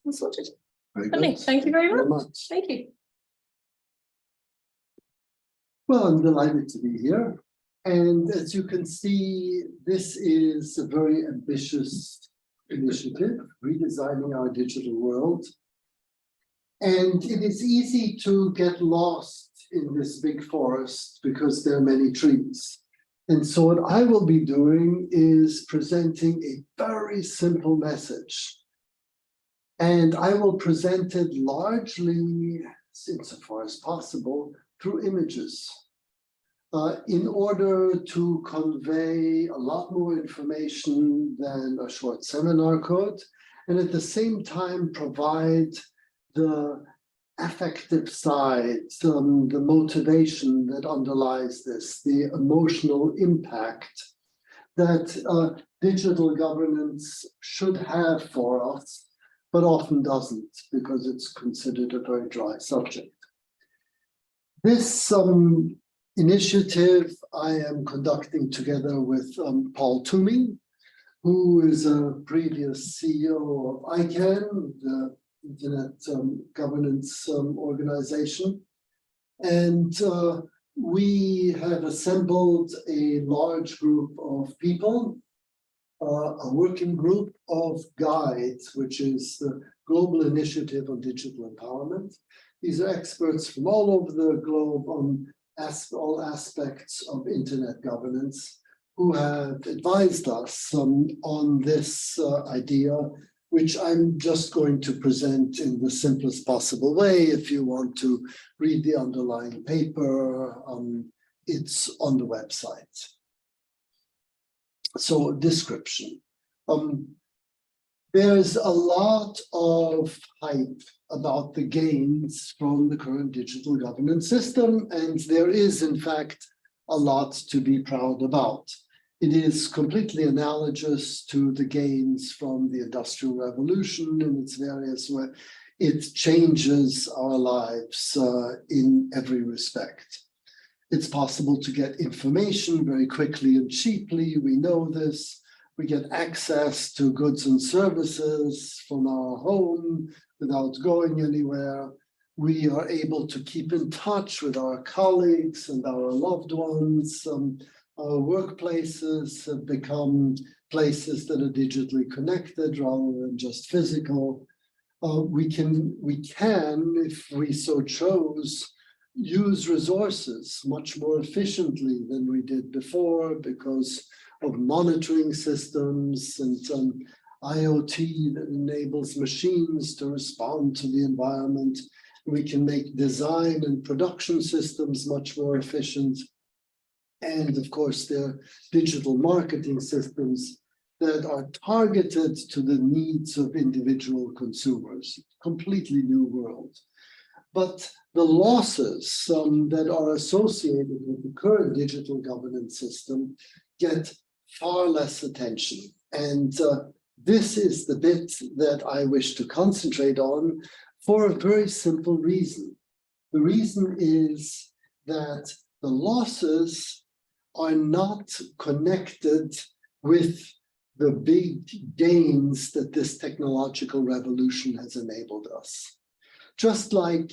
and sorted. Very Lovely. good. Thank you very Very much. Thank you. Well, I'm delighted to be here. And as you can see, this is a very ambitious initiative, redesigning our digital world. And it is easy to get lost in this big forest because there are many trees. And so what I will be doing is presenting a very simple message. And I will present it largely, insofar as possible, through images. In order to convey a lot more information than a short seminar could, and at the same time provide the affective side, the motivation that underlies this, the emotional impact that digital governance should have for us, but often doesn't because it's considered a very dry subject. This initiative I am conducting together with Paul Twomey, who is a previous CEO of ICANN, the Internet Governance Organization. And we have assembled a large group of people, a working group of guides, which is the Global Initiative on Digital Empowerment. These are experts from all over the globe on all aspects of internet governance who have advised us on this idea, which I'm just going to present in the simplest possible way. If you want to read the underlying paper, it's on the website. So, description. There's a lot of hype about the gains from the current digital governance system, and there is, in fact, a lot to be proud about. It is completely analogous to the gains from the Industrial Revolution in its various ways. It changes our lives in every respect. It's possible to get information very quickly and cheaply. We know this. We get access to goods and services from our home without going anywhere. We are able to keep in touch with our colleagues and our loved ones. Our workplaces have become places that are digitally connected rather than just physical. We can, if we so chose, use resources much more efficiently than we did before because of monitoring systems and IoT that enables machines to respond to the environment. We can make design and production systems much more efficient. And of course, there are digital marketing systems that are targeted to the needs of individual consumers. Completely new world. But the losses that are associated with the current digital governance system get far less attention. And this is the bit that I wish to concentrate on for a very simple reason. The reason is that the losses are not connected with the big gains that this technological revolution has enabled us. Just like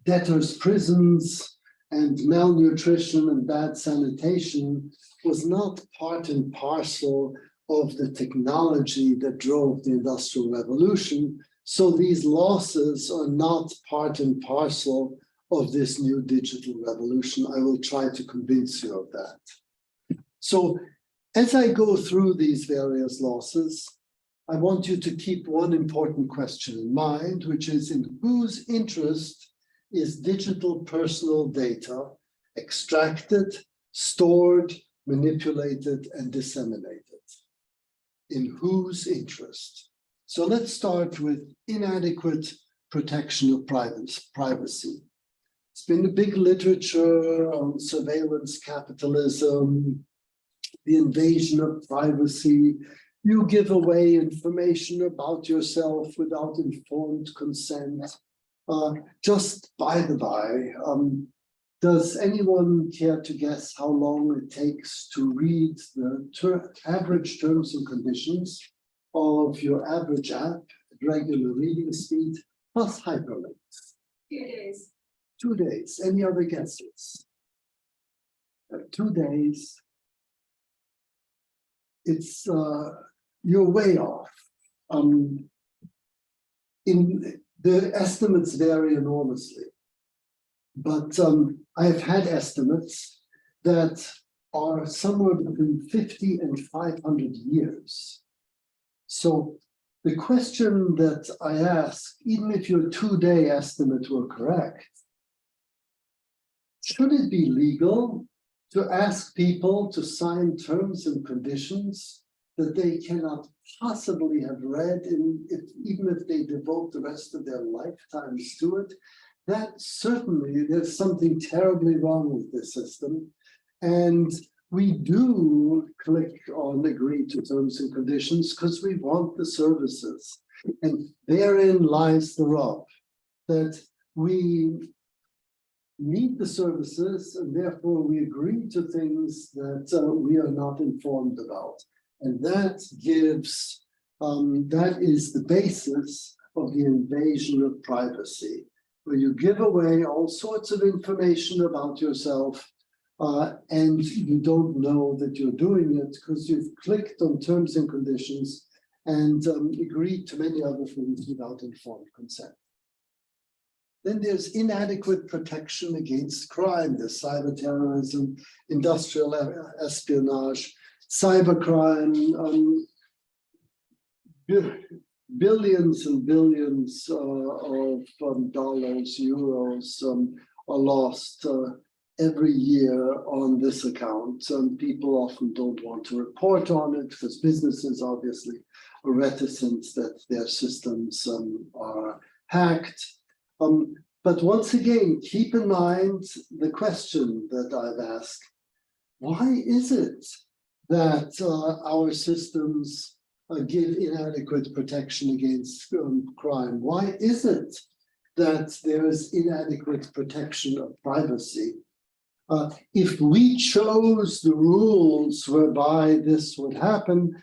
debtors' prisons and malnutrition and bad sanitation was not part and parcel of the technology that drove the Industrial Revolution, so these losses are not part and parcel of this new digital revolution. I will try to convince you of that. So as I go through these various losses, I want you to keep one important question in mind, which is in whose interest is digital personal data extracted, stored, manipulated, and disseminated? In whose interest? So let's start with inadequate protection of privacy. It's been a big literature on surveillance capitalism, the invasion of privacy. You give away information about yourself without informed consent. Just by the by, does anyone care to guess how long it takes to read the average terms and conditions of your average app regular reading speed, plus hyperlinks. 2 days. 2 days. Any other guesses? 2 days. It's you're way off. In the estimates vary enormously, but I've had estimates that are somewhere between 50 and 500 years. So the question that I ask, even if your 2-day estimate were correct, should it be legal to ask people to sign terms and conditions that they cannot possibly have read, even if they devote the rest of their lifetimes to it? That certainly, there's something terribly wrong with this system. And we do click on agree to terms and conditions because we want the services. And therein lies the rub, that we need the services and therefore we agree to things that we are not informed about. And that gives, that is the basis of the invasion of privacy, where you give away all sorts of information about yourself and you don't know that you're doing it because you've clicked on terms and conditions and agreed to many other things without informed consent. Then there's inadequate protection against crime. There's cyber terrorism, industrial espionage, cybercrime, billions and billions of dollars, euros are lost every year on this account. People often don't want to report on it because businesses obviously are reticent that their systems are hacked. But once again, keep in mind the question that I've asked: why is it that our systems give inadequate protection against crime? Why is it that there is inadequate protection of privacy? If we chose the rules whereby this would happen,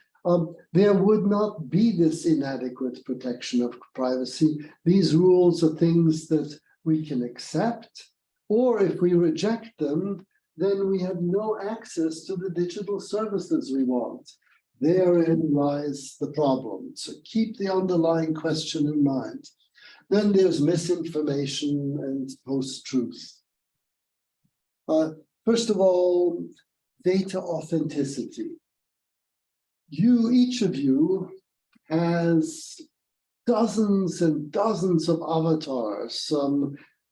there would not be this inadequate protection of privacy. These rules are things that we can accept, or if we reject them, then we have no access to the digital services we want. Therein lies the problem. So keep the underlying question in mind. Then there's misinformation and post-truth. First of all, data authenticity. Each of you has dozens and dozens of avatars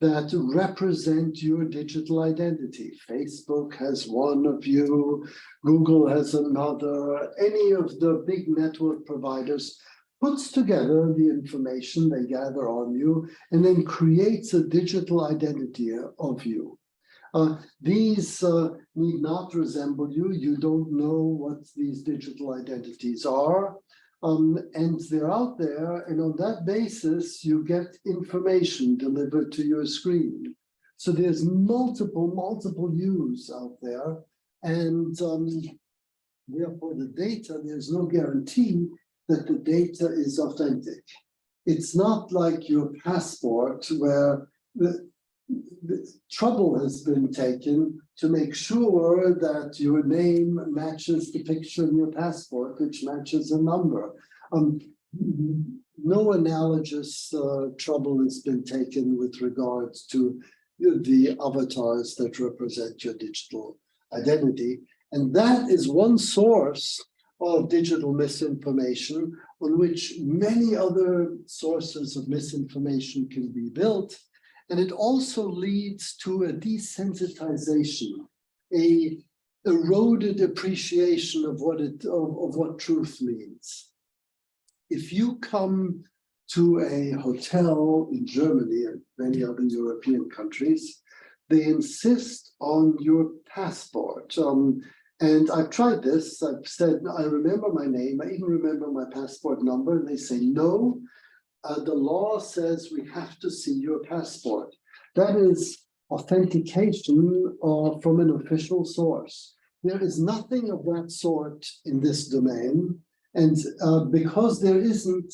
that represent your digital identity. Facebook has one of you, Google has another, any of the big network providers puts together the information they gather on you and then creates a digital identity of you. These need not resemble you. You don't know what these digital identities are. And they're out there, and on that basis, you get information delivered to your screen. So there's multiple yous out there, and therefore the data, there's no guarantee that the data is authentic. It's not like your passport where the trouble has been taken to make sure that your name matches the picture in your passport, which matches a number. No analogous trouble has been taken with regards to the avatars that represent your digital identity. And that is one source of digital misinformation on which many other sources of misinformation can be built. And it also leads to a desensitization, a eroded appreciation of what truth means. If you come to a hotel in Germany and many other European countries, they insist on your passport. And I've tried this. I've said, I remember my name. I even remember my passport number. And they say, no. The law says we have to see your passport. That is authentication from an official source. There is nothing of that sort in this domain. And because there isn't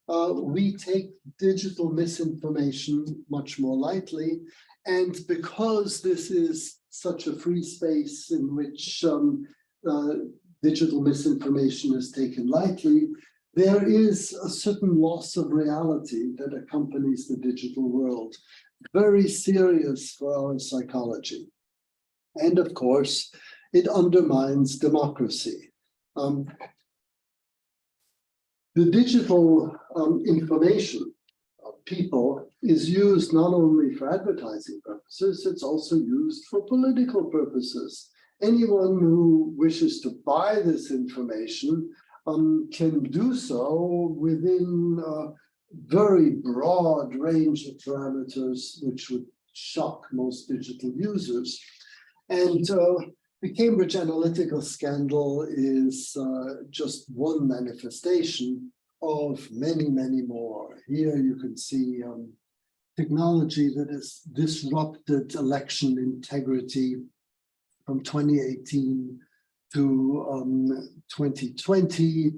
we take digital misinformation much more lightly. And because this is such a free space in which digital misinformation is taken lightly, there is a certain loss of reality that accompanies the digital world, very serious for our psychology. And of course, it undermines democracy. The digital information of people is used not only for advertising purposes, it's also used for political purposes. Anyone who wishes to buy this information can do so within a very broad range of parameters, which would shock most digital users. And the Cambridge Analytica scandal is just one manifestation of many, many more. Here you can see technology that has disrupted election integrity from 2018 to 2020,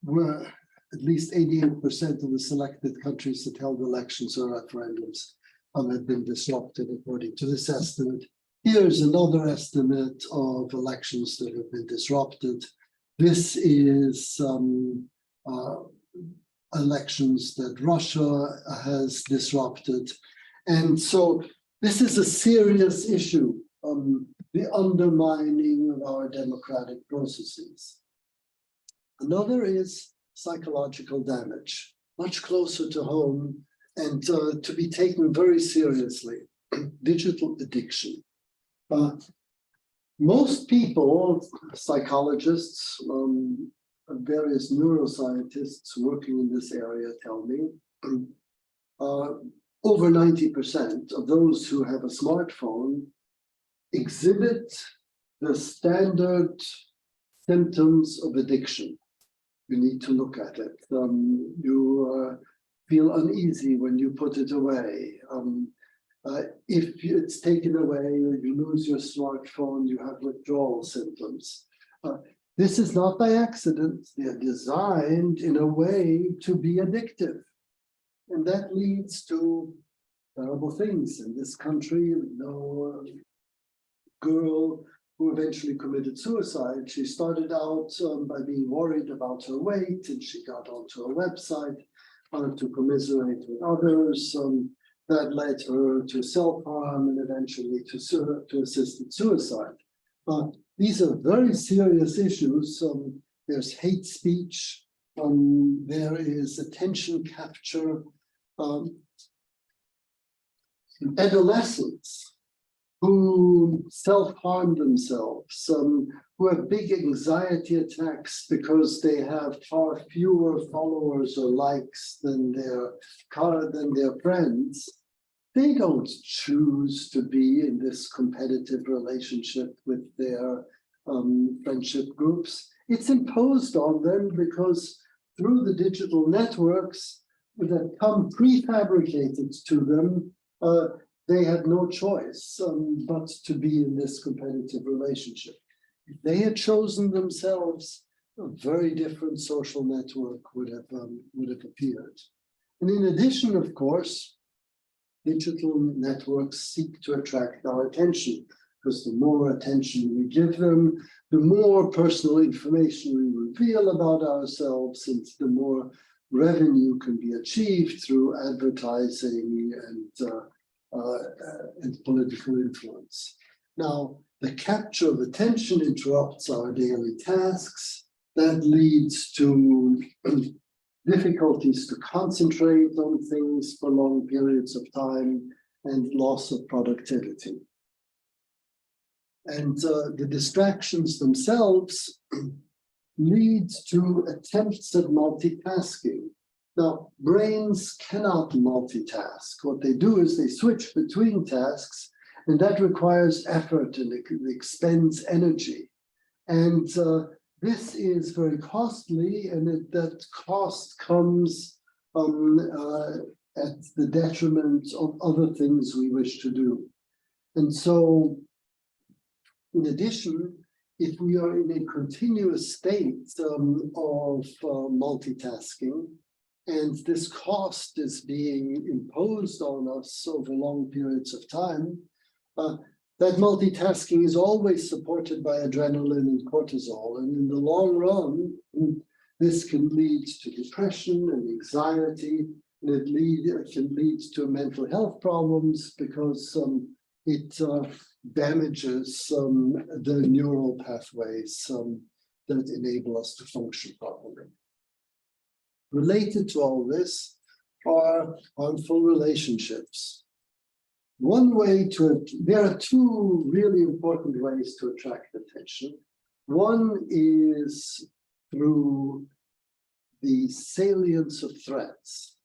where at least 88% of the selected countries that held elections or referendums have been disrupted according to this estimate. Here's another estimate of elections that have been disrupted. This is elections that Russia has disrupted. And so this is a serious issue, the undermining of our democratic processes. Another is psychological damage, much closer to home and to be taken very seriously, digital addiction. Most people, psychologists, various neuroscientists working in this area tell me, over 90% of those who have a smartphone exhibit the standard symptoms of addiction. You need to look at it. You feel uneasy when you put it away. If it's taken away or you lose your smartphone, you have withdrawal symptoms. This is not by accident. They're designed in a way to be addictive. And that leads to terrible things. In this country, we know a girl who eventually committed suicide. She started out by being worried about her weight, and she got onto a website to commiserate with others. That led her to self-harm and eventually to assisted suicide. These are very serious issues. There's hate speech. There is attention capture. Adolescents who self-harm themselves, who have big anxiety attacks because they have far fewer followers or likes than their friends. They don't choose to be in this competitive relationship with their friendship groups. It's imposed on them because through the digital networks that come prefabricated to them, they have no choice but to be in this competitive relationship. If they had chosen themselves, a very different social network would have appeared. And in addition, of course, digital networks seek to attract our attention, because the more attention we give them, the more personal information we reveal about ourselves, and the more revenue can be achieved through advertising and political influence. Now, the capture of attention interrupts our daily tasks. That leads to difficulties to concentrate on things for long periods of time and loss of productivity. And the distractions themselves lead to attempts at multitasking. Now, brains cannot multitask. What they do is they switch between tasks, and that requires effort and it expends energy. And this is very costly, and that cost comes at the detriment of other things we wish to do. And so, in addition, if we are in a continuous state of multitasking, and this cost is being imposed on us over long periods of time, that multitasking is always supported by adrenaline and cortisol. And in the long run, this can lead to depression and anxiety, and it can lead to mental health problems because it damages the neural pathways that enable us to function properly. Related to all this are harmful relationships. There are two really important ways to attract attention. One is through the salience of threats.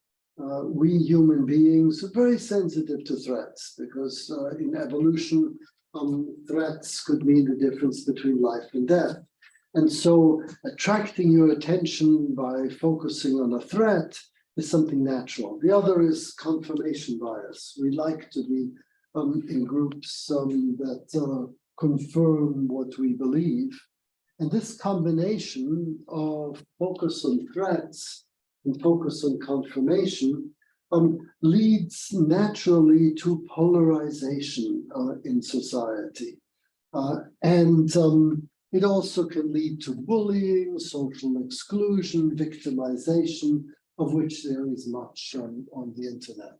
We human beings are very sensitive to threats because in evolution, threats could mean the difference between life and death. And so attracting your attention by focusing on a threat is something natural. The other is confirmation bias. We like to be in groups that confirm what we believe. And this combination of focus on threats and focus on confirmation leads naturally to polarization in society. It also can lead to bullying, social exclusion, victimization, of which there is much on the internet.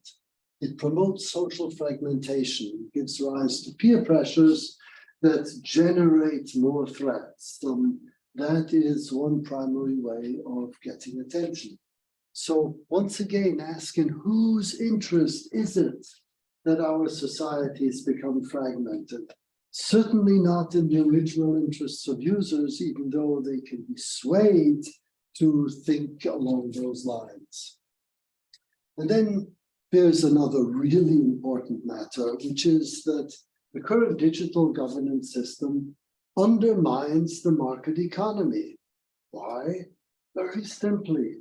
It promotes social fragmentation, gives rise to peer pressures that generate more threats. That is one primary way of getting attention. So once again, asking whose interest is it that our societies become fragmented? Certainly not in the original interests of users, even though they can be swayed to think along those lines. And then there's another really important matter, which is that the current digital governance system undermines the market economy. Why? Very simply,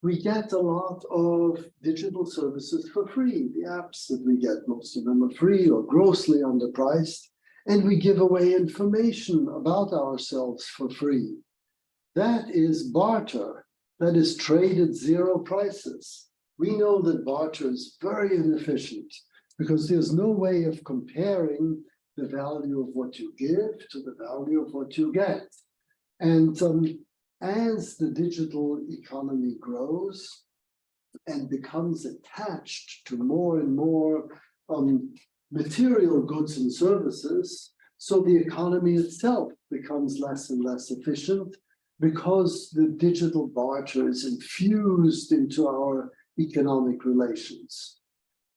we get a lot of digital services for free. The apps that we get, most of them are free or grossly underpriced. And we give away information about ourselves for free. That is barter. That is trade at zero prices. We know that barter is very inefficient because there's no way of comparing the value of what you give to the value of what you get. And as the digital economy grows and becomes attached to more and more material goods and services, so the economy itself becomes less and less efficient because the digital barter is infused into our economic relations.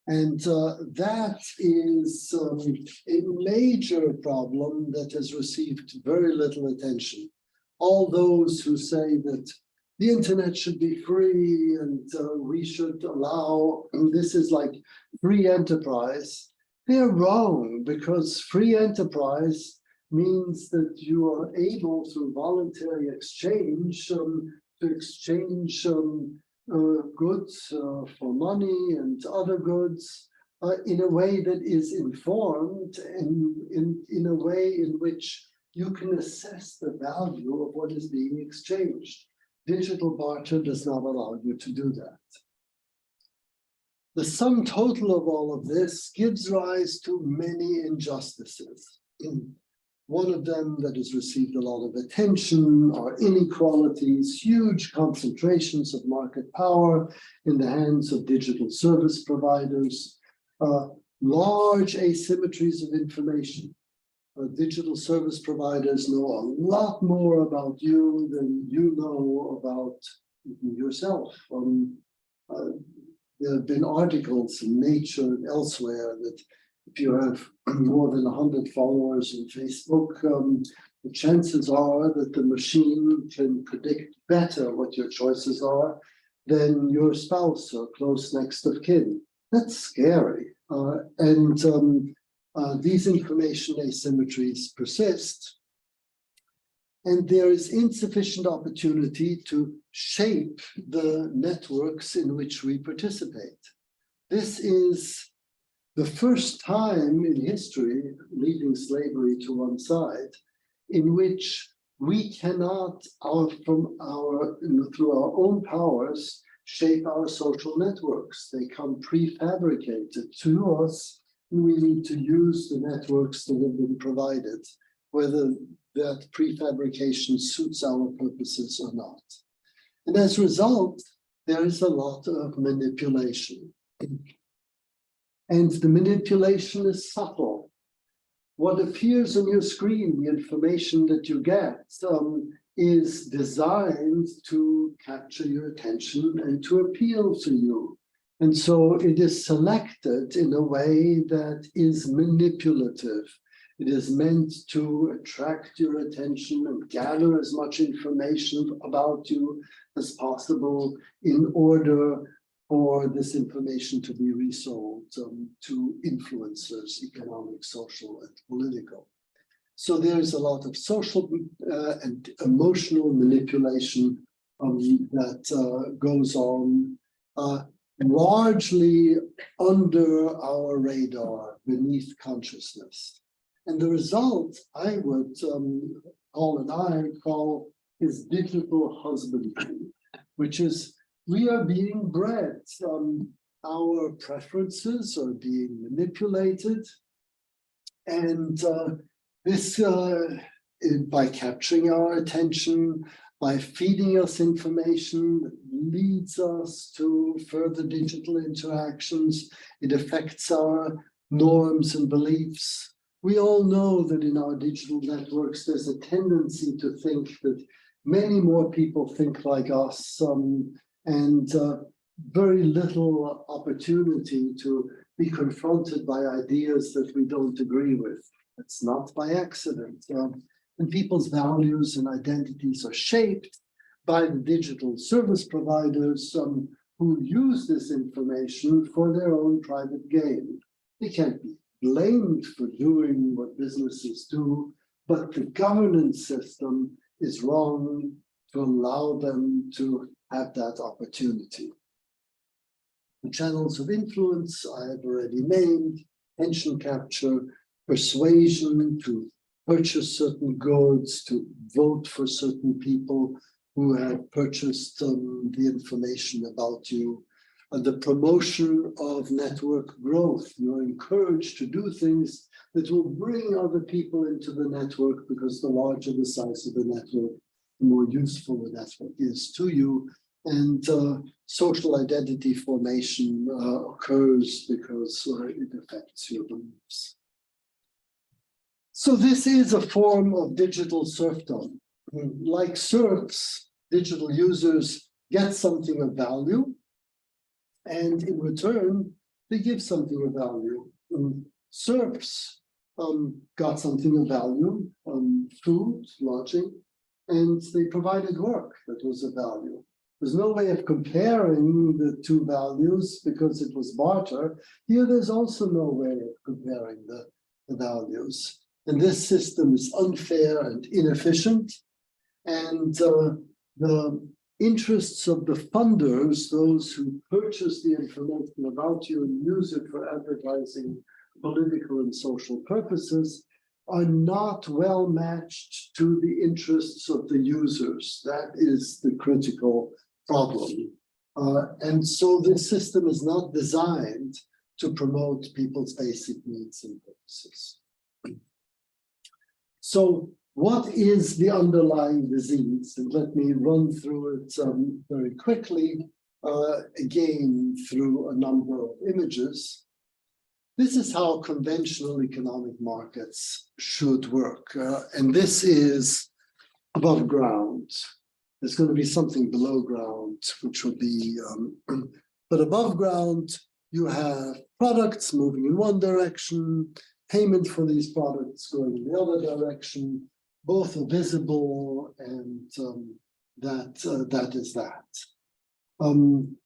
And that is a major problem that has received very little attention. All those who say that the internet should be free and we should allow, and this is like free enterprise, they're wrong, because free enterprise means that you are able through voluntary exchange to exchange goods for money and other goods in a way that is informed and in a way in which you can assess the value of what is being exchanged. Digital barter does not allow you to do that. The sum total of all of this gives rise to many injustices. One of them that has received a lot of attention are inequalities, huge concentrations of market power in the hands of digital service providers, large asymmetries of information. Digital service providers know a lot more about you than you know about yourself. There have been articles in Nature and elsewhere that if you have more than 100 followers on Facebook, the chances are that the machine can predict better what your choices are than your spouse or close next of kin. That's scary. These information asymmetries persist. And there is insufficient opportunity to shape the networks in which we participate. This is the first time in history, leaving slavery to one side, in which we cannot, through our own powers, shape our social networks. They come prefabricated to us, and we need to use the networks that have been provided, whether that prefabrication suits our purposes or not. And as a result, there is a lot of manipulation. And the manipulation is subtle. What appears on your screen, the information that you get, is designed to capture your attention and to appeal to you. And so it is selected in a way that is manipulative. It is meant to attract your attention and gather as much information about you as possible in order for this information to be resold to influencers, economic, social, and political. So there's a lot of social and emotional manipulation that goes on largely under our radar, beneath consciousness. And the result, I would, Paul and I call, is digital husbandry, which is we are being bred. Our preferences are being manipulated. And this, by capturing our attention, by feeding us information that leads us to further digital interactions, it affects our norms and beliefs. We all know that in our digital networks, there's a tendency to think that many more people think like us, and very little opportunity to be confronted by ideas that we don't agree with. It's not by accident. And people's values and identities are shaped by the digital service providers who use this information for their own private gain. They can't be blamed for doing what businesses do, but the governance system is wrong to allow them to have that opportunity. The channels of influence I have already named: attention capture, persuasion to purchase certain goods, to vote for certain people who have purchased the information about you, and the promotion of network growth. You're encouraged to do things that will bring other people into the network, because the larger the size of the network, the more useful the network is to you. And social identity formation occurs because it affects your beliefs. So this is a form of digital serfdom. Like serfs, digital users get something of value, and in return, they give something of value. Serfs got something of value, food, lodging, and they provided work that was of value. There's no way of comparing the two values because it was barter. Here, there's also no way of comparing the values. And this system is unfair and inefficient. And the interests of the funders, those who purchase the information about you and use it for advertising, political and social purposes, are not well matched to the interests of the users. That is the critical problem. And so this system is not designed to promote people's basic needs and purposes. So what is the underlying disease? And let me run through it very quickly, again, through a number of images. This is how conventional economic markets should work. And this is above ground. There's going to be something below ground, which will be, but above ground, you have products moving in one direction, payment for these products going in the other direction. Both are visible, and that is that. When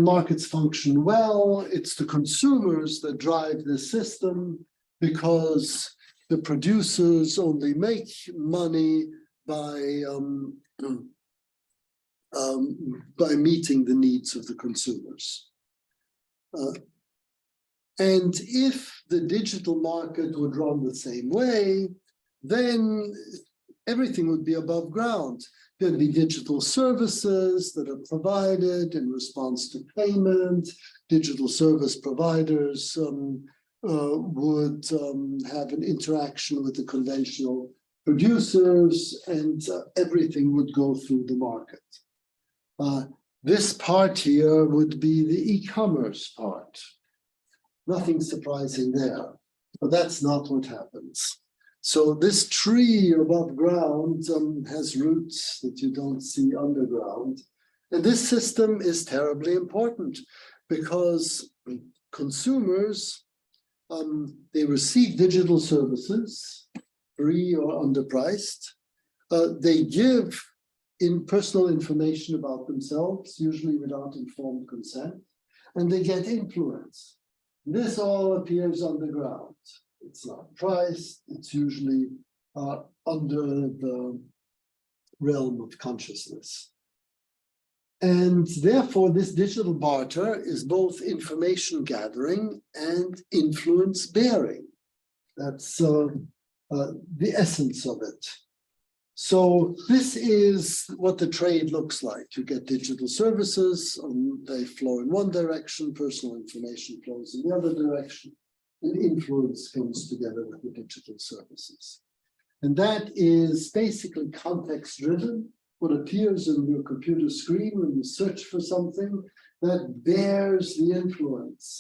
markets function well, it's the consumers that drive the system, because the producers only make money by meeting the needs of the consumers. And if the digital market would run the same way, then everything would be above ground. There'd be digital services that are provided in response to payment. Digital service providers would have an interaction with the conventional producers, and everything would go through the market. This part here would be the e-commerce part. Nothing surprising there, but that's not what happens. So this tree above ground has roots that you don't see underground. And this system is terribly important because consumers, they receive digital services, free or underpriced. They give personal information about themselves, usually without informed consent, and they get influence. This all appears underground. It's not priced, it's usually under the realm of consciousness. And therefore, this digital barter is both information gathering and influence bearing. That's the essence of it. So this is what the trade looks like. You get digital services, they flow in one direction, personal information flows in the other direction, and influence comes together with the digital services. And that is basically context-driven. What appears on your computer screen when you search for something, that bears the influence.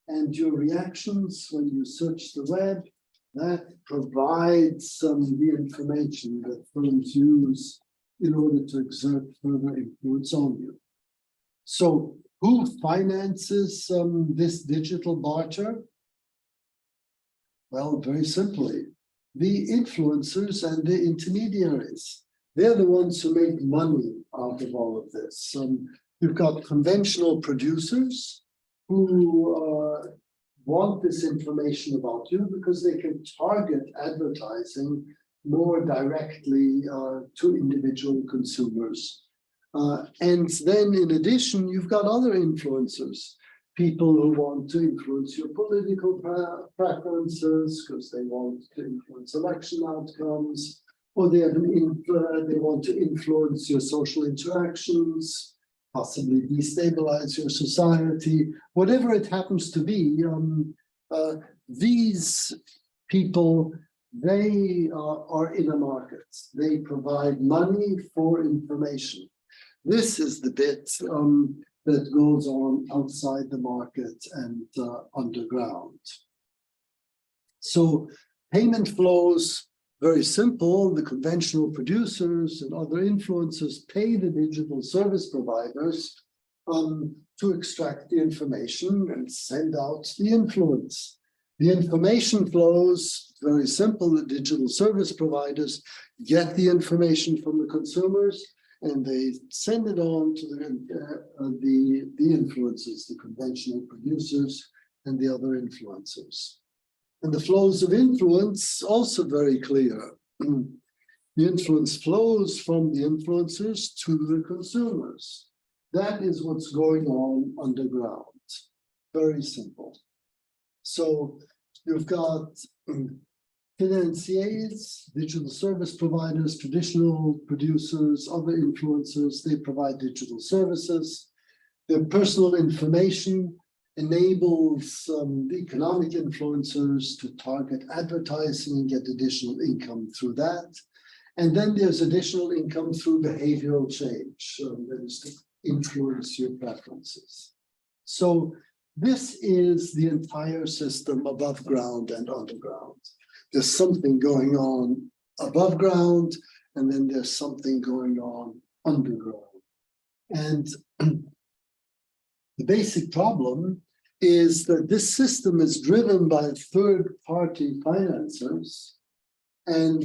And your reactions when you search the web, that provides the information that firms use in order to exert further influence on you. So who finances this digital barter? Well, very simply, the influencers and the intermediaries. They're the ones who make money out of all of this. You've got conventional producers who want this information about you because they can target advertising more directly to individual consumers. And then in addition, you've got other influencers, people who want to influence your political preferences because they want to influence election outcomes, or they want to influence your social interactions, possibly destabilize your society, whatever it happens to be. These people, they are in a market. They provide money for information. This is the bit that goes on outside the market and underground. So payment flows, very simple. The conventional producers and other influencers pay the digital service providers to extract the information and send out the influence. The information flows, very simple. The digital service providers get the information from the consumers and they send it on to the influencers, the conventional producers and the other influencers. And the flows of influence also very clear. The influence flows from the influencers to the consumers. That is what's going on underground. Very simple. So you've got financiers, digital service providers, traditional producers, other influencers. They provide digital services. Their personal information enables the economic influencers to target advertising and get additional income through that. And then there's additional income through behavioral change, that is to influence your preferences. So this is the entire system above ground and underground. There's something going on above ground, and then there's something going on underground. And the basic problem is that this system is driven by third-party financiers and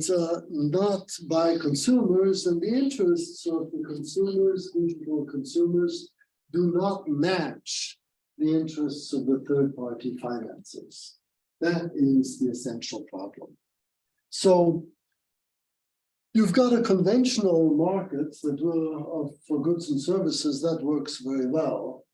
not by consumers, and the interests of the consumers, digital consumers, do not match the interests of the third-party financiers. That is the essential problem. So you've got a conventional market that for goods and services that works very well.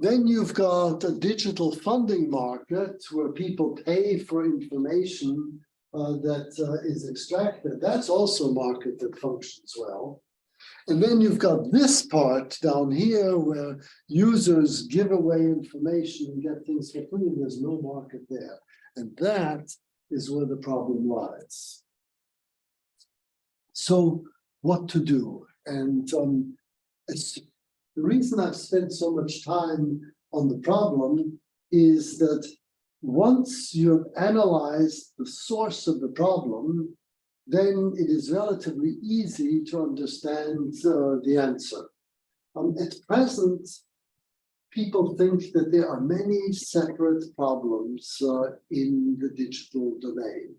Then you've got a digital funding market where people pay for information that is extracted. That's also a market that functions well. And then you've got this part down here where users give away information and get things for free. There's no market there. And that is where the problem lies. So what to do? And the reason I've spent so much time on the problem is that once you've analyzed the source of the problem, then it is relatively easy to understand the answer. At present, people think that there are many separate problems in the digital domain.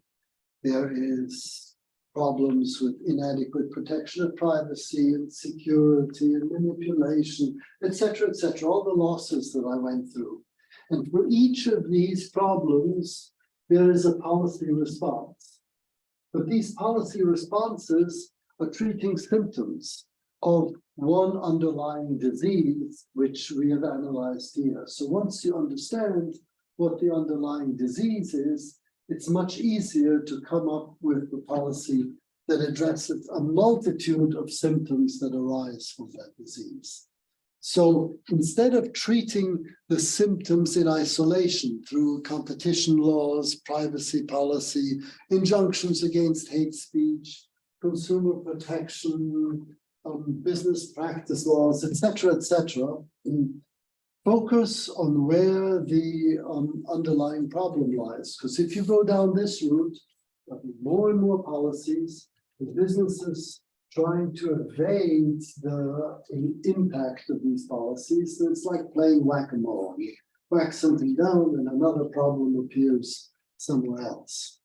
There is problems with inadequate protection of privacy and security and manipulation, etc., all the losses that I went through. And for each of these problems, there is a policy response. But these policy responses are treating symptoms of one underlying disease, which we have analyzed here. So once you understand what the underlying disease is, it's much easier to come up with the policy that addresses a multitude of symptoms that arise from that disease. So instead of treating the symptoms in isolation through competition laws, privacy policy, injunctions against hate speech, consumer protection, business practice laws, etc., focus on where the underlying problem lies. Because if you go down this route, there'll be more and more policies, with businesses trying to evade the impact of these policies. So it's like playing whack-a-mole. You whack something down and another problem appears somewhere else.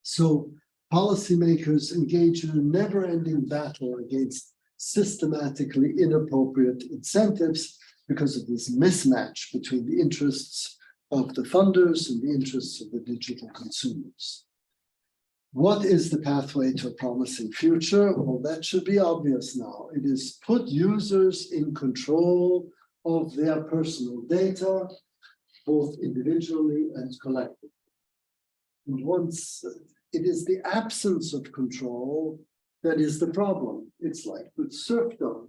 So policymakers engage in a never-ending battle against systematically inappropriate incentives because of this mismatch between the interests of the funders and the interests of the digital consumers. What is the pathway to a promising future? Well, that should be obvious now. It is put users in control of their personal data, both individually and collectively. And once it is the absence of control that is the problem. It's like with serfdom.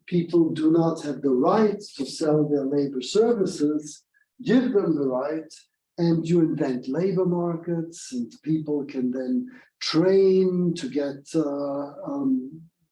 People do not have the right to sell their labor services, give them the right, and you invent labor markets, and people can then train to get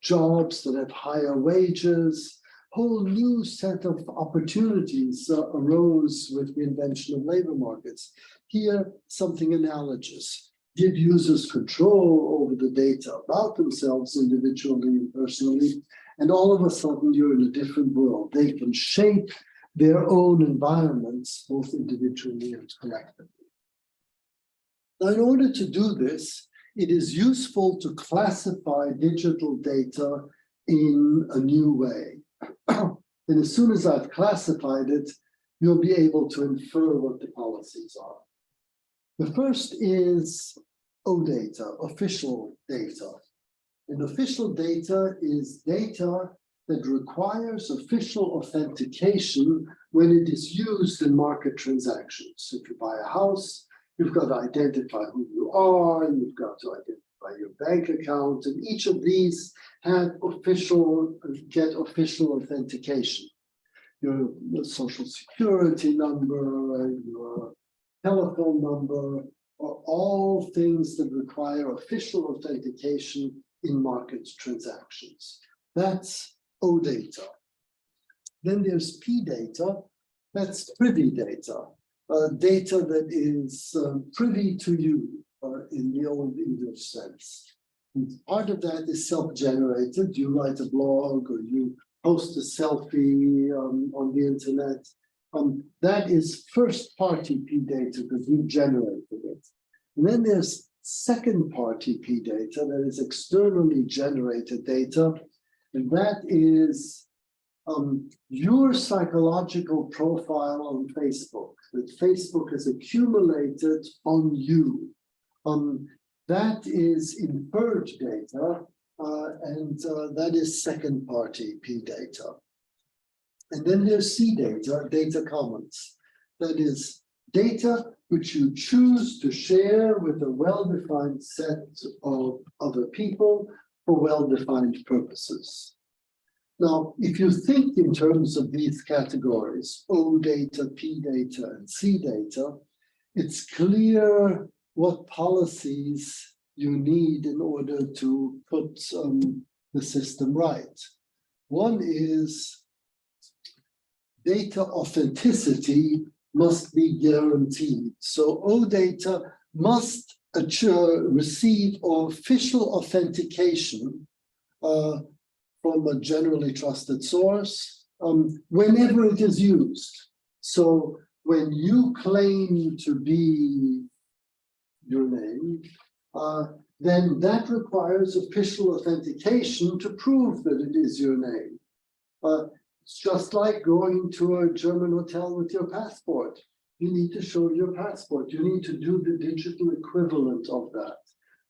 jobs that have higher wages. Whole new set of opportunities arose with the invention of labor markets. Here, something analogous. Give users control over the data about themselves individually and personally, and all of a sudden you're in a different world. They can shape their own environments, both individually and collectively. Now, in order to do this, it is useful to classify digital data in a new way. And as soon as I've classified it, you'll be able to infer what the policies are. The first is OData, official data. And official data is data that requires official authentication when it is used in market transactions. If you buy a house, you've got to identify who you are, and you've got to identify your bank account, and each of these get official authentication. Your social security number, your telephone number, are all things that require official authentication in market transactions. That's OData. Then there's P-data, that's privy data, data that is privy to you in the old English sense. And part of that is self-generated. You write a blog or you post a selfie on the internet. That is first-party P-data because you generated it. And then there's second-party P-data, that is externally generated data, and that is your psychological profile on Facebook, that Facebook has accumulated on you. That is inferred data, and that is second-party P-data. And then there's C data, data commons. That is data which you choose to share with a well-defined set of other people for well-defined purposes. Now, if you think in terms of these categories, O data, P data, and C data, it's clear what policies you need in order to put the system right. One is data authenticity must be guaranteed. So O data must receive official authentication from a generally trusted source whenever it is used. So when you claim to be your name, then that requires official authentication to prove that it is your name. It's just like going to a German hotel with your passport. You need to show your passport. You need to do the digital equivalent of that.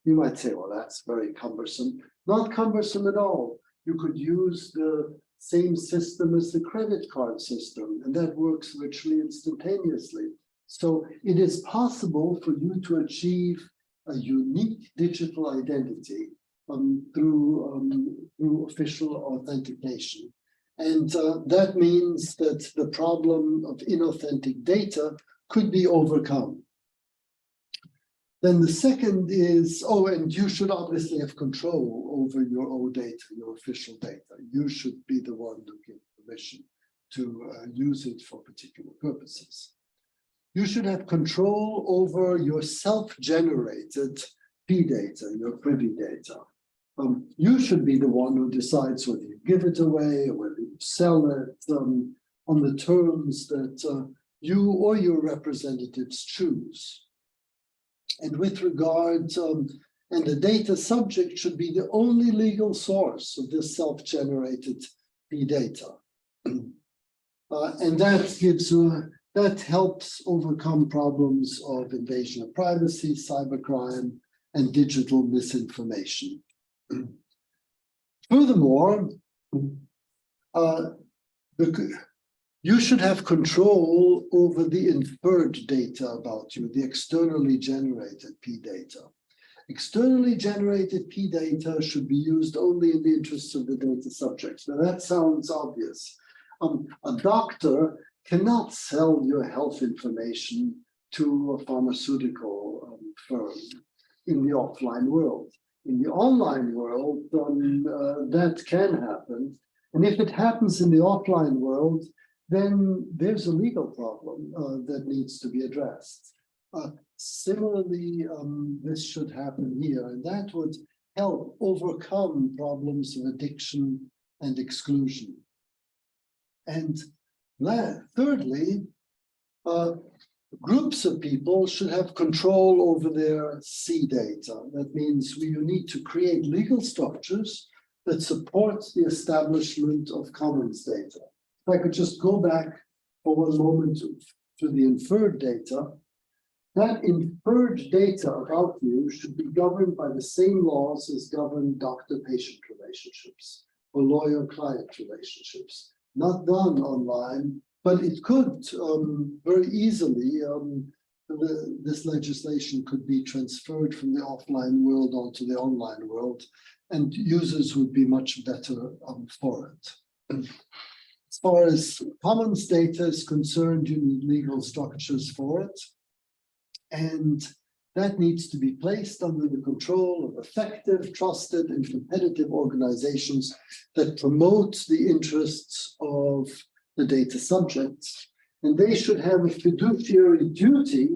You might say, well, that's very cumbersome. Not cumbersome at all. You could use the same system as the credit card system, and that works virtually instantaneously. So it is possible for you to achieve a unique digital identity through official authentication. And that means that the problem of inauthentic data could be overcome. Then the second is, and you should obviously have control over your own data, your official data. You should be the one who gives permission to use it for particular purposes. You should have control over your self-generated P data, your privy data. You should be the one who decides whether you give it away or whether you sell it on the terms that you or your representatives choose. And with regard, and the data subject should be the only legal source of this self-generated P data. And that helps overcome problems of invasion of privacy, cybercrime, and digital misinformation. Furthermore, you should have control over the inferred data about you, the externally generated P data. Externally generated P data should be used only in the interests of the data subjects. Now that sounds obvious. A doctor cannot sell your health information to a pharmaceutical firm in the offline world. In the online world, that can happen. And if it happens in the offline world, then there's a legal problem that needs to be addressed. Similarly, this should happen here, and that would help overcome problems of addiction and exclusion. And thirdly, groups of people should have control over their C data. That means you need to create legal structures that support the establishment of commons data. If I could just go back for one moment to the inferred data, that inferred data about you should be governed by the same laws as govern doctor-patient relationships or lawyer-client relationships. Not done online, but it could very easily, this legislation could be transferred from the offline world onto the online world, and users would be much better for it. As far as commons data is concerned, you need legal structures for it. And that needs to be placed under the control of effective, trusted, and competitive organizations that promote the interests of the data subjects. And they should have a fiduciary duty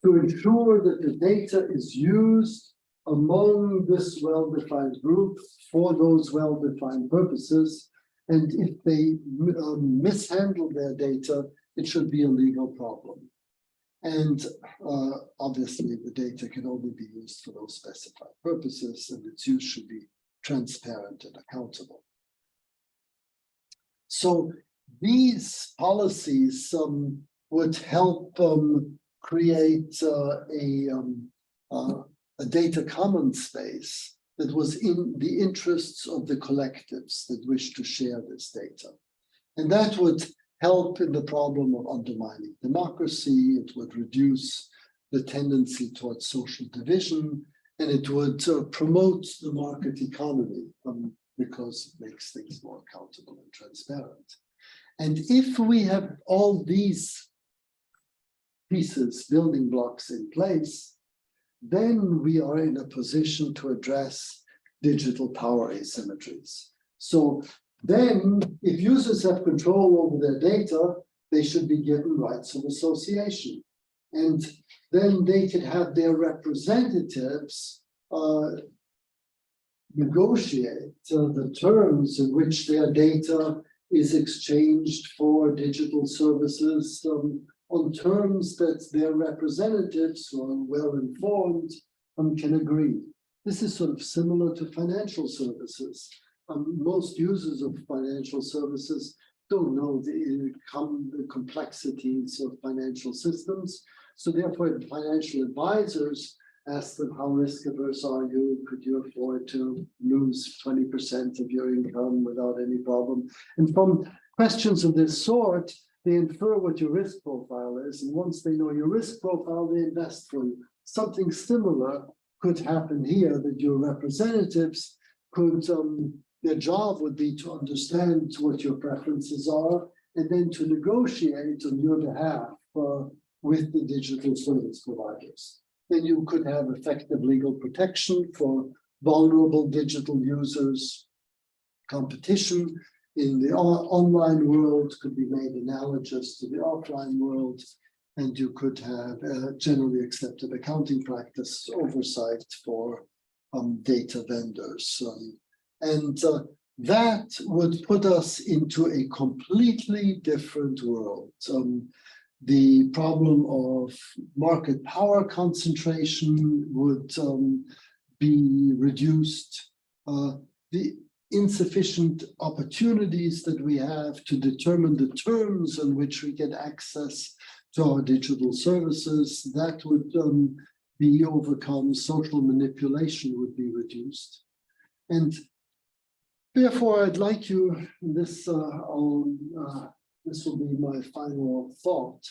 to ensure that the data is used among this well-defined group for those well-defined purposes. And if they mishandle their data, it should be a legal problem. And obviously, the data can only be used for those specified purposes, and its use should be transparent and accountable. So these policies would help create a data commons space that was in the interests of the collectives that wish to share this data. And that would help in the problem of undermining democracy. It would reduce the tendency towards social division, and it would promote the market economy because it makes things more accountable and transparent. And if we have all these pieces, building blocks in place, then we are in a position to address digital power asymmetries. So then, if users have control over their data, they should be given rights of association. And then they could have their representatives negotiate the terms in which their data is exchanged for digital services on terms that their representatives, who are well informed, can agree. This is sort of similar to financial services. Most users of financial services don't know the complexities of financial systems. So therefore, financial advisors ask them, how risk averse are you? Could you afford to lose 20% of your income without any problem? And from questions of this sort, they infer what your risk profile is. And once they know your risk profile, they invest for you. Something similar could happen here, that your representatives could, their job would be to understand what your preferences are and then to negotiate on your behalf with the digital service providers. Then you could have effective legal protection for vulnerable digital users. Competition in the online world could be made analogous to the offline world, and you could have generally accepted accounting practice oversight for data vendors. That would put us into a completely different world. The problem of market power concentration would be reduced. The insufficient opportunities that we have to determine the terms on which we get access to our digital services, that would be overcome. Social manipulation would be reduced. And therefore, I'd like you, this will be my final thought,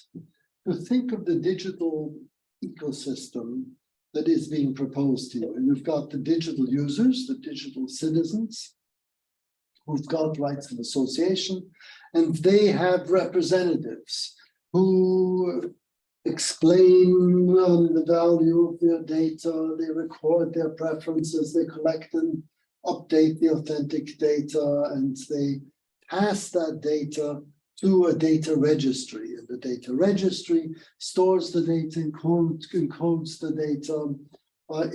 to think of the digital ecosystem that is being proposed here. And we've got the digital users, the digital citizens, who've got rights of association, and they have representatives who explain the value of their data, they record their preferences, they collect and update the authentic data, and they pass that data to a data registry. And the data registry stores the data, encodes the data,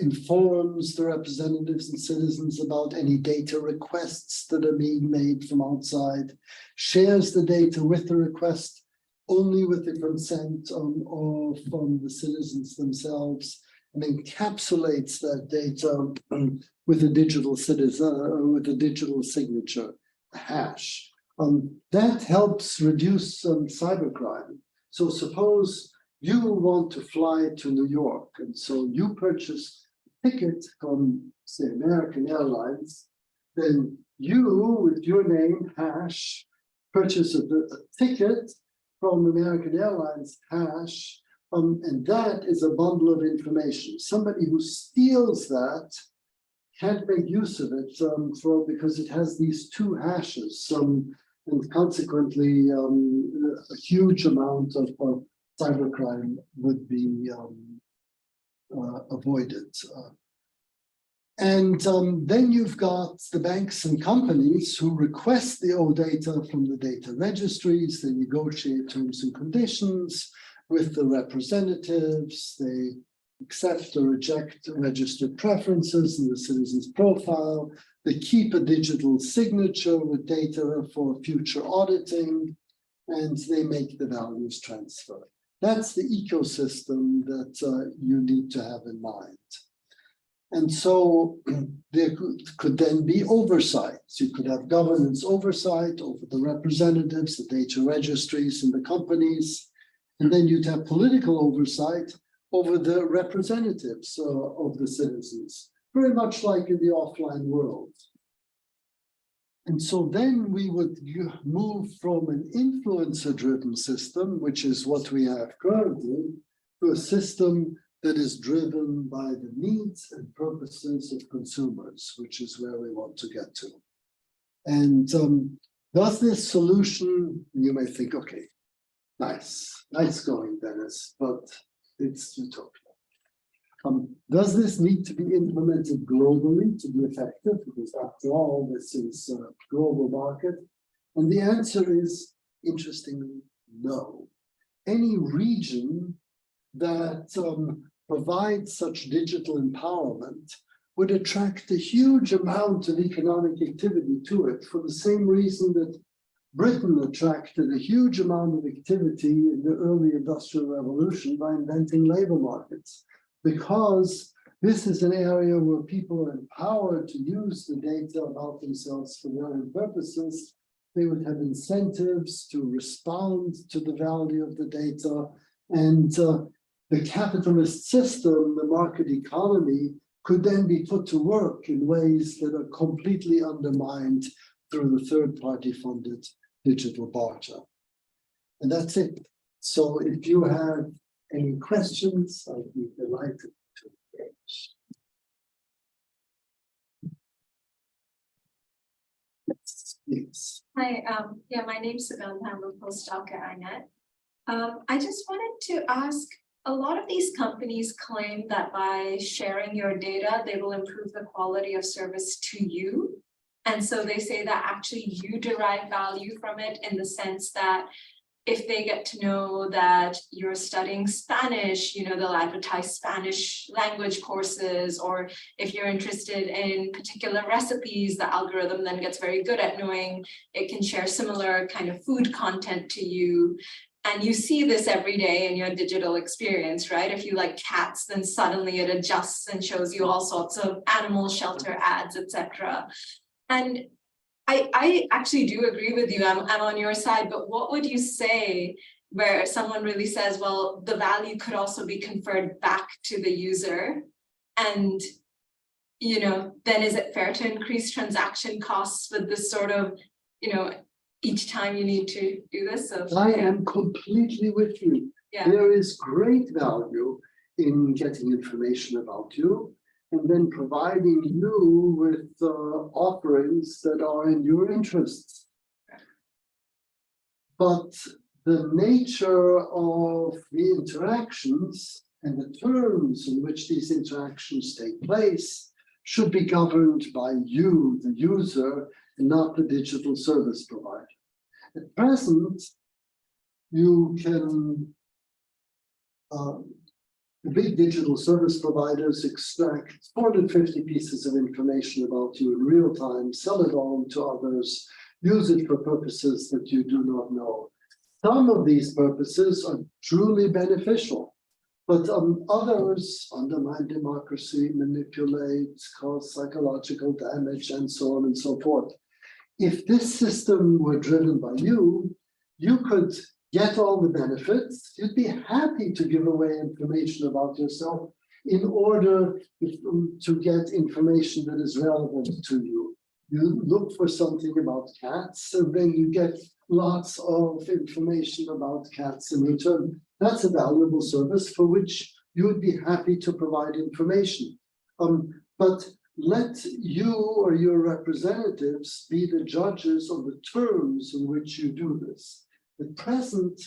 informs the representatives and citizens about any data requests that are being made from outside, shares the data with the request only with the consent of the citizens themselves, and encapsulates that data with a digital citizen, with a digital signature, a hash. That helps reduce cybercrime. So suppose you want to fly to New York, and so you purchase a ticket from, say, American Airlines, then you, with your name, hash, purchase a ticket from American Airlines, hash, and that is a bundle of information. Somebody who steals that can't make use of it because it has these two hashes, and consequently a huge amount of cybercrime would be avoided. And then you've got the banks and companies who request the OData from the data registries. They negotiate terms and conditions with the representatives. They accept or reject registered preferences in the citizen's profile. They keep a digital signature with data for future auditing, and they make the values transfer. That's the ecosystem that you need to have in mind. And so there could then be oversight. You could have governance oversight over the representatives, the data registries, and the companies. And then you'd have political oversight over the representatives of the citizens, very much like in the offline world. And so then we would move from an influencer-driven system, which is what we have currently, to a system that is driven by the needs and purposes of consumers, which is where we want to get to. And does this solution, you may think, okay, nice going, Dennis, but it's utopia. Does this need to be implemented globally to be effective? Because after all, this is a global market. And the answer is, interestingly, no. Any region that provides such digital empowerment would attract a huge amount of economic activity to it, for the same reason that Britain attracted a huge amount of activity in the early Industrial Revolution by inventing labor markets. Because this is an area where people are empowered to use the data about themselves for their own purposes. They would have incentives to respond to the value of the data. And the capitalist system, the market economy, could then be put to work in ways that are completely undermined through the third-party funded digital barter. And that's it. So if you have any questions, I'd be delighted to engage. Yes. Hi, yeah, my name's Savannah. I'm a postdoc at INET. I just wanted to ask, a lot of these companies claim that by sharing your data, they will improve the quality of service to you. And so they say that actually you derive value from it, in the sense that if they get to know that you're studying Spanish, they'll advertise Spanish language courses, or if you're interested in particular recipes, the algorithm then gets very good at knowing it can share similar kind of food content to you. And you see this every day in your digital experience, right? If you like cats, then suddenly it adjusts and shows you all sorts of animal shelter ads, etc. And I actually do agree with you. I'm on your side, but what would you say where someone really says, well, the value could also be conferred back to the user? And, then is it fair to increase transaction costs with this sort of, each time you need to do this? So I am completely with you. Yeah. There is great value in getting information about you, and then providing you with offerings that are in your interests. But the nature of the interactions and the terms in which these interactions take place should be governed by you, the user, and not the digital service provider. At present, you can the big digital service providers extract 450 pieces of information about you in real time, sell it on to others, use it for purposes that you do not know. Some of these purposes are truly beneficial, but others undermine democracy, manipulate, cause psychological damage, and so on and so forth. If this system were driven by you, you could get all the benefits. You'd be happy to give away information about yourself in order to get information that is relevant to you. You look for something about cats, and then you get lots of information about cats in return. That's a valuable service for which you would be happy to provide information. But let you or your representatives be the judges of the terms in which you do this. At present,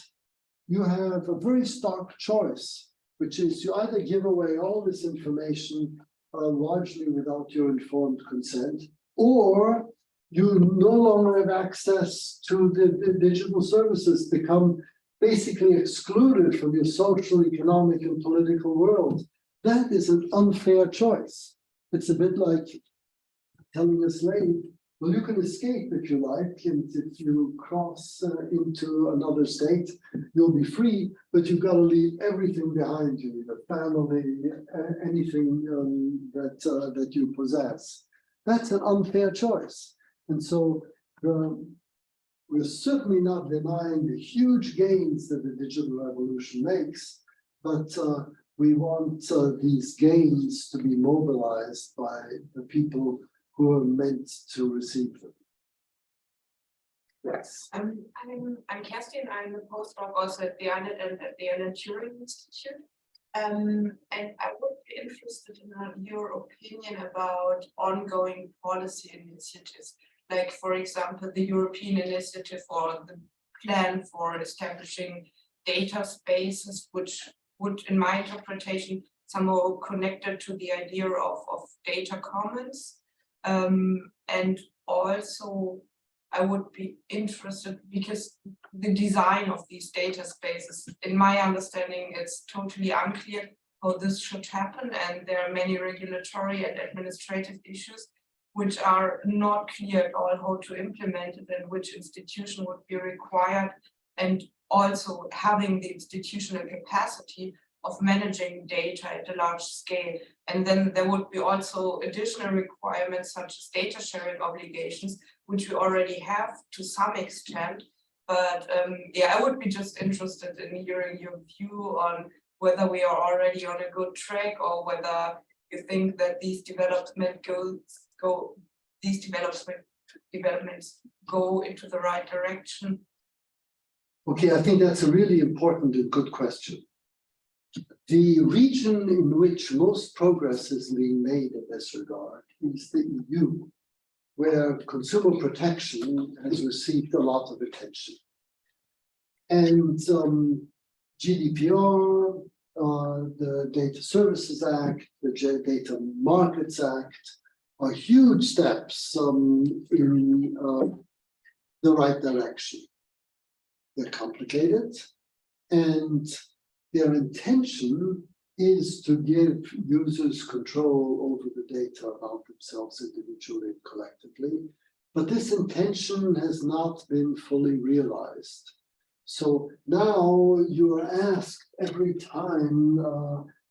you have a very stark choice, which is you either give away all this information largely without your informed consent, or you no longer have access to the digital services, become basically excluded from your social, economic, and political world. That is an unfair choice. It's a bit like telling a slave, well, you can escape if you like, and if you cross into another state, you'll be free, but you've got to leave everything behind you, your family, anything that you possess. That's an unfair choice. And so we're certainly not denying the huge gains that the digital revolution makes, but we want these gains to be mobilized by the people who are meant to receive them. Yes. I'm Kerstin. I'm a postdoc also at the INET and at the Alan Turing Institute. And I would be interested in your opinion about ongoing policy initiatives, like, for example, the European initiative or the plan for establishing data spaces, which would, in my interpretation, somehow connected to the idea of data commons. And also, I would be interested because the design of these data spaces, in my understanding, it's totally unclear how this should happen. And there are many regulatory and administrative issues which are not clear at all how to implement it and which institution would be required. And also having the institutional capacity of managing data at a large scale. And then there would be also additional requirements such as data sharing obligations, which we already have to some extent. But yeah, I would be just interested in hearing your view on whether we are already on a good track or whether you think that these developments go into the right direction. Okay, I think that's a really important and good question. The region in which most progress is being made in this regard is the EU, where consumer protection has received a lot of attention. And GDPR, the Data Services Act, the Data Markets Act are huge steps in the right direction. They're complicated, and their intention is to give users control over the data about themselves individually and collectively. But this intention has not been fully realized. So now you are asked every time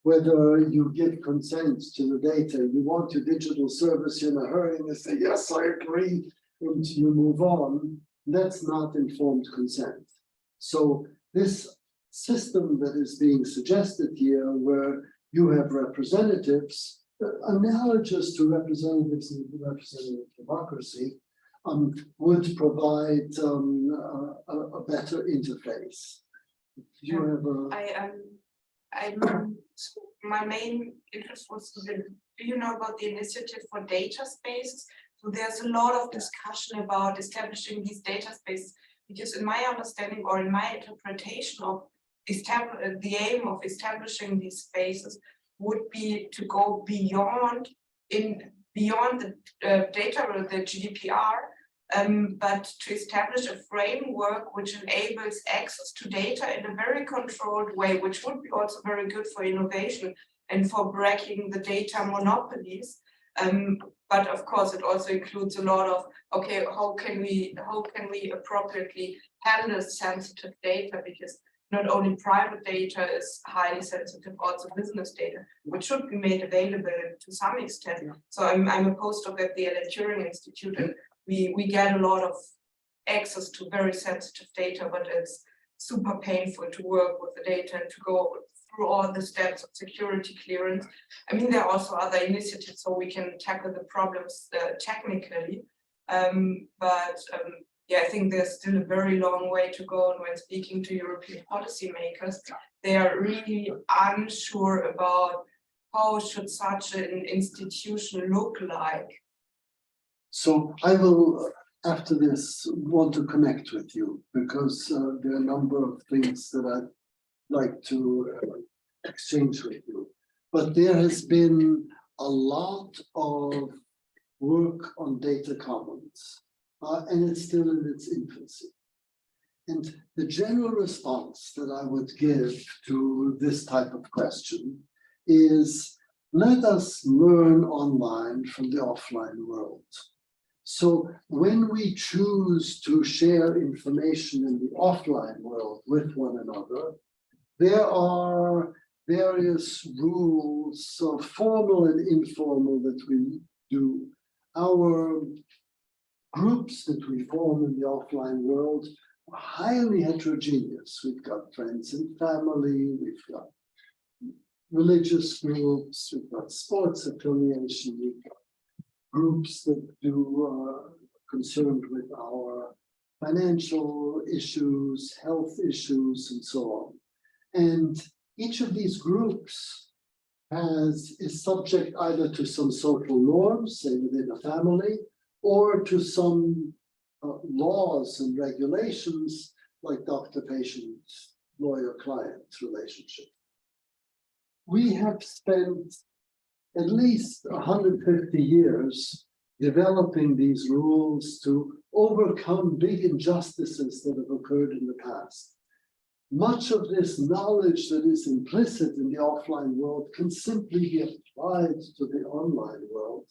whether you give consent to the data. You want your digital service, you're in a hurry, and you say, yes, I agree, and you move on. That's not informed consent. So this system that is being suggested here, where you have representatives, analogous to representatives in representative democracy, would provide a better interface. Do you have a... My main interest was, do you know about the initiative for data spaces? So there's a lot of discussion about establishing these data spaces, because in my understanding or in my interpretation of the aim of establishing these spaces would be to go beyond the data or the GDPR, but to establish a framework which enables access to data in a very controlled way, which would be also very good for innovation and for breaking the data monopolies. But of course, it also includes a lot of, okay, how can we appropriately handle sensitive data, because not only private data is highly sensitive, also business data, which should be made available to some extent. Yeah. So I'm a postdoc at the Alan Turing Institute, and we get a lot of access to very sensitive data, but it's super painful to work with the data and to go through all the steps of security clearance. I mean, there are also other initiatives so we can tackle the problems technically, yeah, I think there's still a very long way to go. And when speaking to European policymakers, they are really unsure about how should such an institution look like. So I will, after this, want to connect with you, because there are a number of things that I'd like to exchange with you. But there has been a lot of work on data commons. And it's still in its infancy. And the general response that I would give to this type of question is, let us learn online from the offline world. So when we choose to share information in the offline world with one another, there are various rules, formal and informal, that we do. Our groups that we form in the offline world are highly heterogeneous. We've got friends and family, we've got religious groups, we've got sports affiliation, we've got groups that do concerned with our financial issues, health issues, and so on. And each of these groups is subject either to some social norms, say within a family, or to some laws and regulations like doctor-patient, lawyer-client relationship. We have spent at least 150 years developing these rules to overcome big injustices that have occurred in the past. Much of this knowledge that is implicit in the offline world can simply be applied to the online world,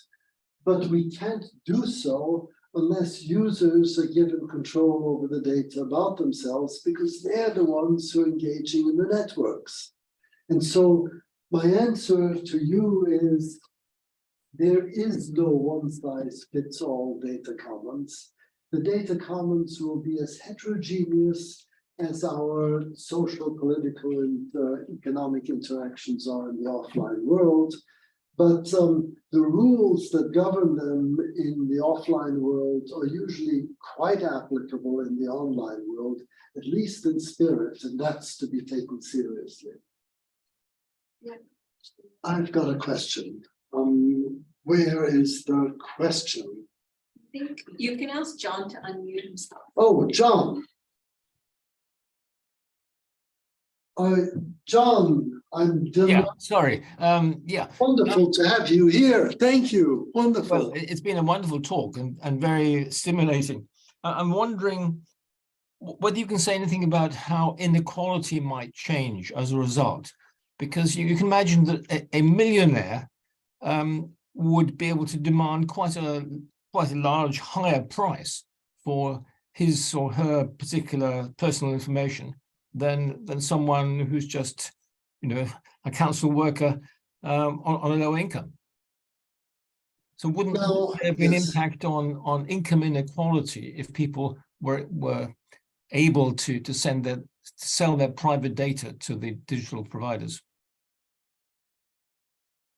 but we can't do so unless users are given control over the data about themselves, because they're the ones who are engaging in the networks. And so my answer to you is, there is no one-size-fits-all data commons. The data commons will be as heterogeneous as our social, political, and economic interactions are in the offline world. But the rules that govern them in the offline world are usually quite applicable in the online world, at least in spirit, and that's to be taken seriously. Yeah. I've got a question. Where is the question? I think you can ask John to unmute himself. Oh, John. John, I'm Yeah, sorry. Yeah. Wonderful to have you here. Thank you. Wonderful. Well, it's been a wonderful talk and very stimulating. I'm wondering whether you can say anything about how inequality might change as a result, because you can imagine that a millionaire would be able to demand quite a large, higher price for his or her particular personal information than someone who's just, a council worker on a low income. So wouldn't there be an impact on income inequality if people were able to sell their private data to the digital providers?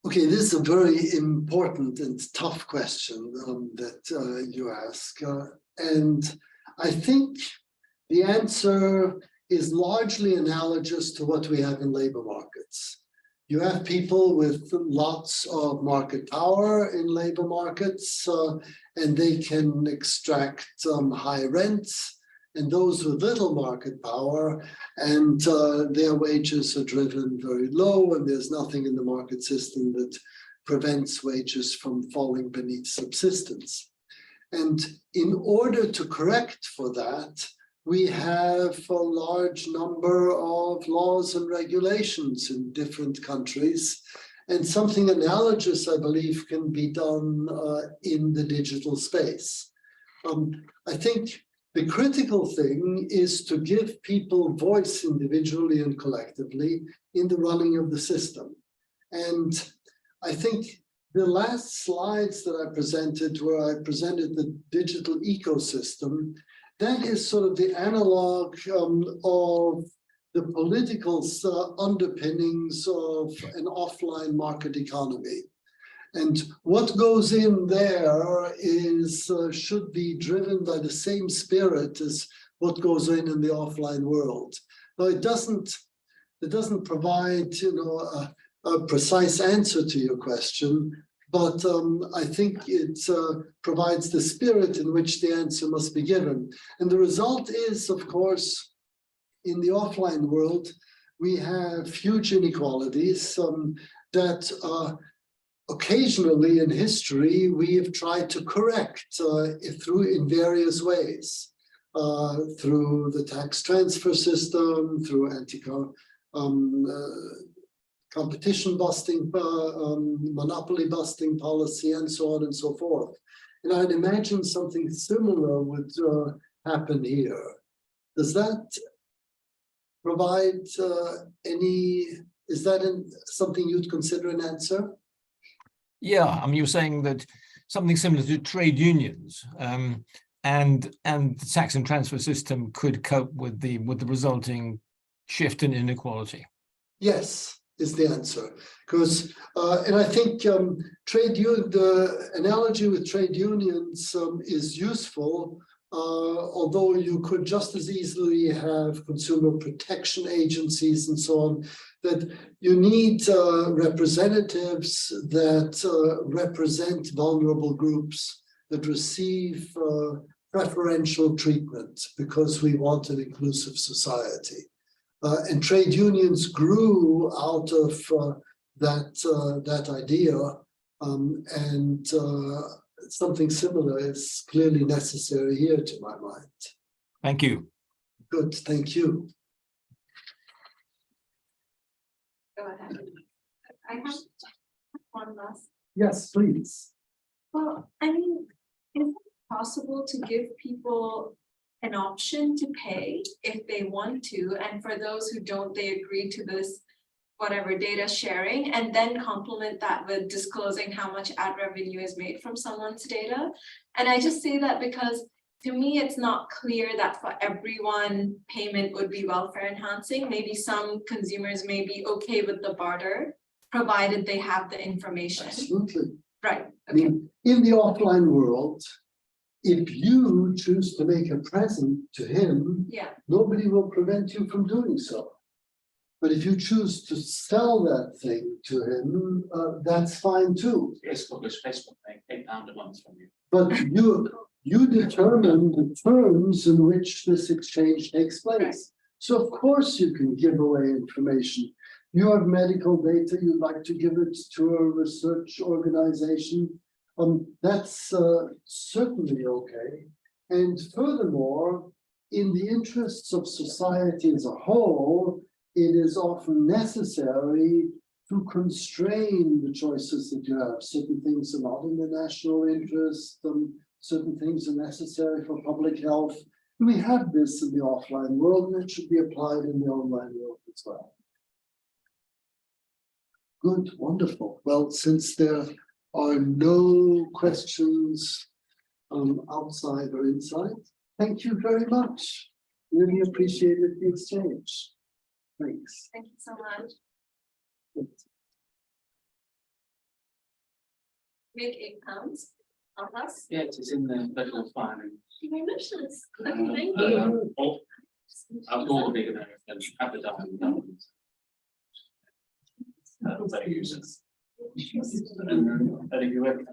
Okay, this is a very important and tough question that you ask. And I think the answer is largely analogous to what we have in labor markets. You have people with lots of market power in labor markets, and they can extract high rents, and those with little market power, and their wages are driven very low, and there's nothing in the market system that prevents wages from falling beneath subsistence. And in order to correct for that, we have a large number of laws and regulations in different countries, and something analogous, I believe, can be done in the digital space. I think the critical thing is to give people voice individually and collectively in the running of the system. And I think the last slides that I presented, where I presented the digital ecosystem, that is sort of the analog of the political underpinnings of an offline market economy. And what goes in there should be driven by the same spirit as what goes in the offline world. Now, it doesn't provide a precise answer to your question, but I think it provides the spirit in which the answer must be given. And the result is, of course, in the offline world, we have huge inequalities that occasionally in history we have tried to correct in various ways, through the tax transfer system, through competition busting, monopoly busting policy, and so on and so forth. And I'd imagine something similar would happen here. Does that provide is that something you'd consider an answer? Yeah, I mean, you're saying that something similar to trade unions and the tax and transfer system could cope with the resulting shift in inequality. Yes, is the answer. Because, and I think the analogy with trade unions is useful although you could just as easily have consumer protection agencies and so on, that you need representatives that represent vulnerable groups, that receive preferential treatment because we want an inclusive society. And trade unions grew out of that idea, and something similar is clearly necessary here, to my mind. Thank you. Good, thank you. Go ahead. I have one last. Yes, please. Well, I mean, is it possible to give people an option to pay if they want to, and for those who don't, they agree to this whatever data sharing, and then complement that with disclosing how much ad revenue is made from someone's data? And I just say that because to me, it's not clear that for everyone, payment would be welfare enhancing. Maybe some consumers may be okay with the barter, provided they have the information. Absolutely. Right, I okay, mean, in the offline world, if you choose to make a present to him, yeah, nobody will prevent you from doing so. But if you choose to sell that thing to him, that's fine too. Facebook is Facebook paying £8 a month from you. But you determine the terms in which this exchange takes place. Right. So of course you can give away information. You have medical data, you'd like to give it to a research organization. That's certainly okay. And furthermore, in the interests of society as a whole, it is often necessary to constrain the choices that you have. Certain things are not in the national interest, certain things are necessary for public health. We have this in the offline world, and it should be applied in the online world as well. Good, wonderful. Well, since there are no questions outside or inside, thank you very much. Really appreciated the exchange. Thanks. thank you so much. Make £8 on us. Yeah, it is in the federal filing. My wishes. Okay, thank you. I've got the bigger than at the time. Very useless. And if you ever,